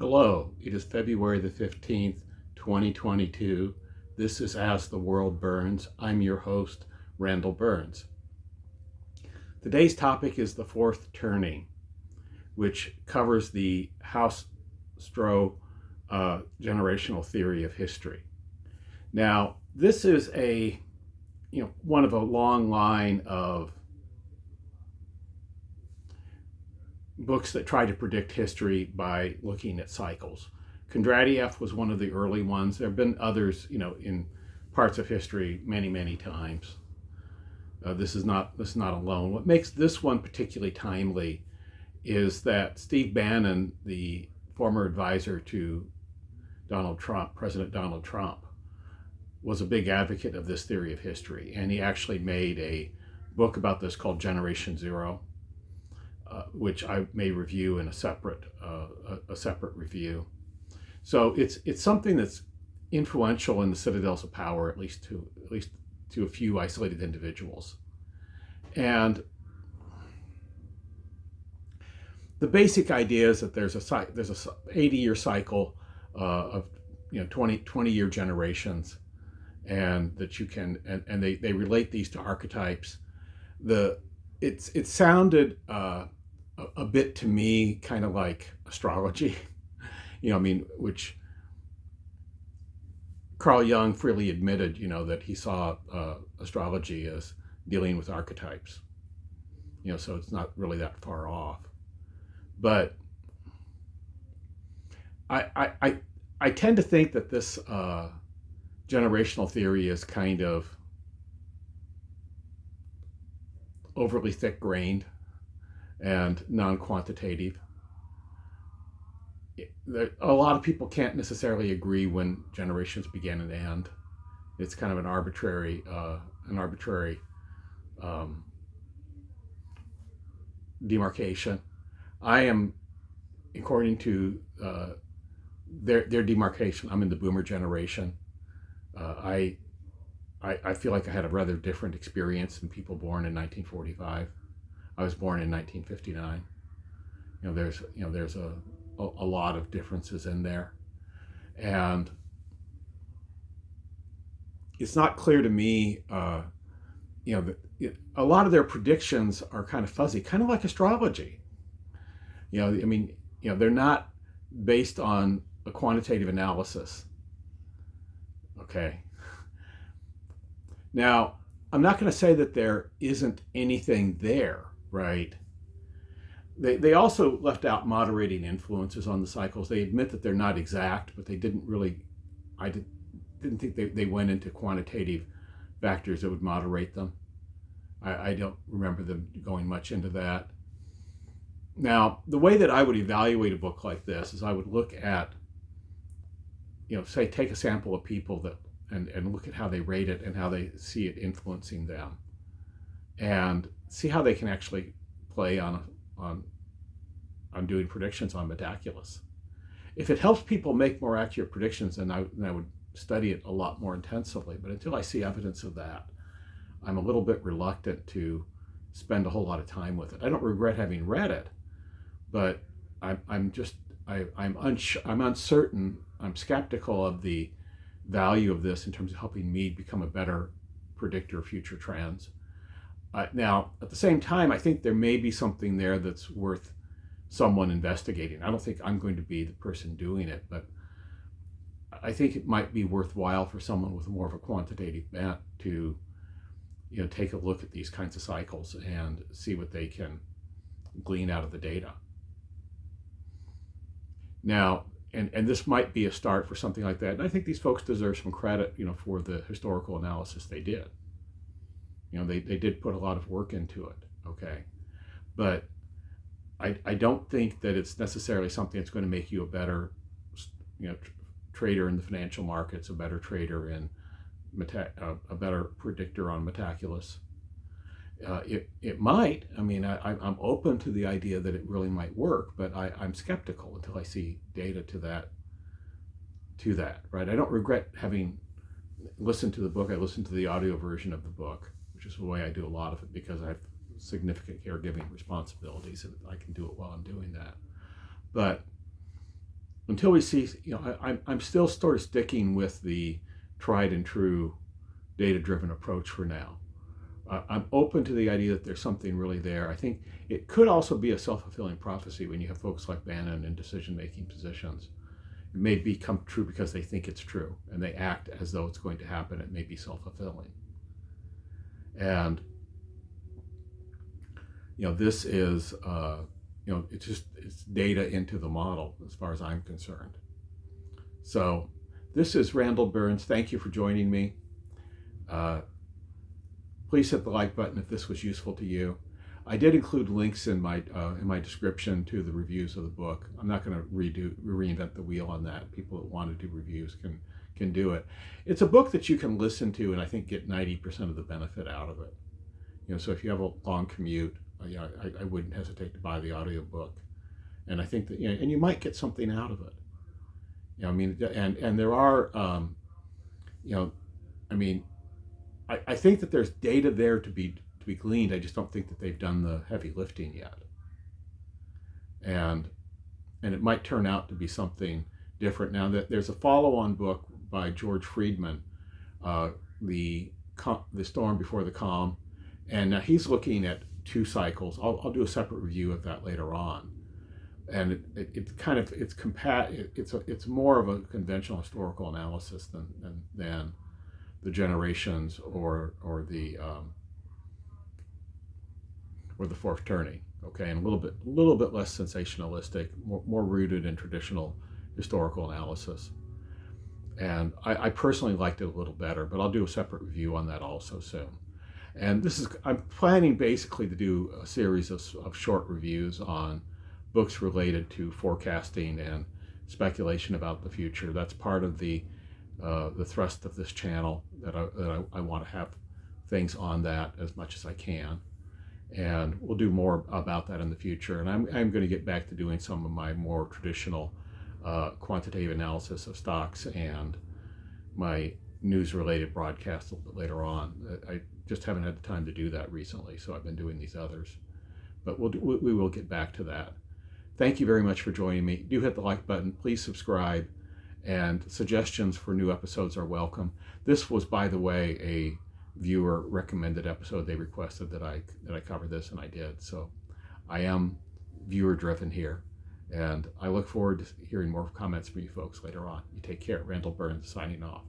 Hello, it is February the 15th, 2022. This is As the World Burns. I'm your host, Randall Burns. Today's topic is the fourth turning, which covers the Howe-Strauss generational theory of history. Now, this is one of a long line of books that try to predict history by looking at cycles. Kondratiev was one of the early ones. There have been others, in parts of history many times. This is not alone. What makes this one particularly timely is that Steve Bannon, the former advisor to President Donald Trump, was a big advocate of this theory of history, and he actually made a book about this called Generation Zero, which I may review in a separate review. So it's something that's influential in the citadels of power, at least to a few isolated individuals. And the basic idea is that there's a 80-year cycle of 20-year generations, and that you can and they relate these to archetypes. It sounded a bit to me kind of like astrology, which Carl Jung freely admitted, that he saw astrology as dealing with archetypes, so it's not really that far off. But I tend to think that this generational theory is kind of overly thick-grained and non-quantitative. A lot of people can't necessarily agree when generations begin and end. It's kind of an arbitrary demarcation. I am, according to their demarcation, I'm in the boomer generation. I feel like I had a rather different experience than people born in 1945. I was born in 1959. There's a lot of differences in there, and it's not clear to me. A lot of their predictions are kind of fuzzy, kind of like astrology. They're not based on a quantitative analysis. Okay. Now, I'm not going to say that there isn't anything there, right? They also left out moderating influences on the cycles. They admit that they're not exact, but they didn't really, didn't think they went into quantitative factors that would moderate them. I don't remember them going much into that. Now, the way that I would evaluate a book like this is I would look at, say, take a sample of people that and look at how they rate it and how they see it influencing them, and see how they can actually play on doing predictions on metaculus. If it helps people make more accurate predictions, then I would study it a lot more intensively. But until I see evidence of that, I'm a little bit reluctant to spend a whole lot of time with it. I don't regret having read it, but I'm uncertain. I'm skeptical of the value of this in terms of helping me become a better predictor of future trends. Now, at the same time, I think there may be something there that's worth someone investigating. I don't think I'm going to be the person doing it, but I think it might be worthwhile for someone with more of a quantitative bent to, take a look at these kinds of cycles and see what they can glean out of the data. Now, and this might be a start for something like that. And I think these folks deserve some credit, for the historical analysis they did. They did put a lot of work into it, okay? But I don't think that it's necessarily something that's going to make you a better, trader in the financial markets, a better trader in a better predictor on metaculus. It might. I'm open to the idea that it really might work, but I'm skeptical until I see data to that, right? I don't regret having listened to the book. I listened to the audio version of the book, which is the way I do a lot of it because I have significant caregiving responsibilities and I can do it while I'm doing that. But until we see, I'm still sort of sticking with the tried and true data-driven approach for now. I'm open to the idea that there's something really there. I think it could also be a self-fulfilling prophecy when you have folks like Bannon in decision-making positions. It may become true because they think it's true, and they act as though it's going to happen. It may be self-fulfilling. And, this is, it's data into the model as far as I'm concerned. So this is Randall Burns. Thank you for joining me. Please hit the like button if this was useful to you. I did include links in my description to the reviews of the book. I'm not going to reinvent the wheel on that. People that want to do reviews can do it. It's a book that you can listen to and I think get 90% of the benefit out of it. So if you have a long commute, I wouldn't hesitate to buy the audiobook. And I think that, and you might get something out of it. And there are, I think that there's data there to be gleaned. I just don't think that they've done the heavy lifting yet. And it might turn out to be something different. Now that there's a follow-on book by George Friedman, the Storm Before the Calm, and now he's looking at 2 cycles. I'll do a separate review of that later on. And it's more of a conventional historical analysis than the generations or the fourth turning, okay, and a little bit less sensationalistic, more rooted in traditional historical analysis. And I personally liked it a little better, but I'll do a separate review on that also soon. And I'm planning basically to do a series of short reviews on books related to forecasting and speculation about the future. That's part of the thrust of this channel, that I want to have things on that as much as I can. And we'll do more about that in the future. And I'm going to get back to doing some of my more traditional quantitative analysis of stocks and my news-related broadcasts a little bit later on. I just haven't had the time to do that recently, so I've been doing these others. But we will get back to that. Thank you very much for joining me. Do hit the like button. Please subscribe. And suggestions for new episodes are welcome. This was, by the way, a viewer recommended episode. They requested that I cover this, and I did. So I am viewer driven here, and I look forward to hearing more comments from you folks later on. You take care. Randall Burns signing off.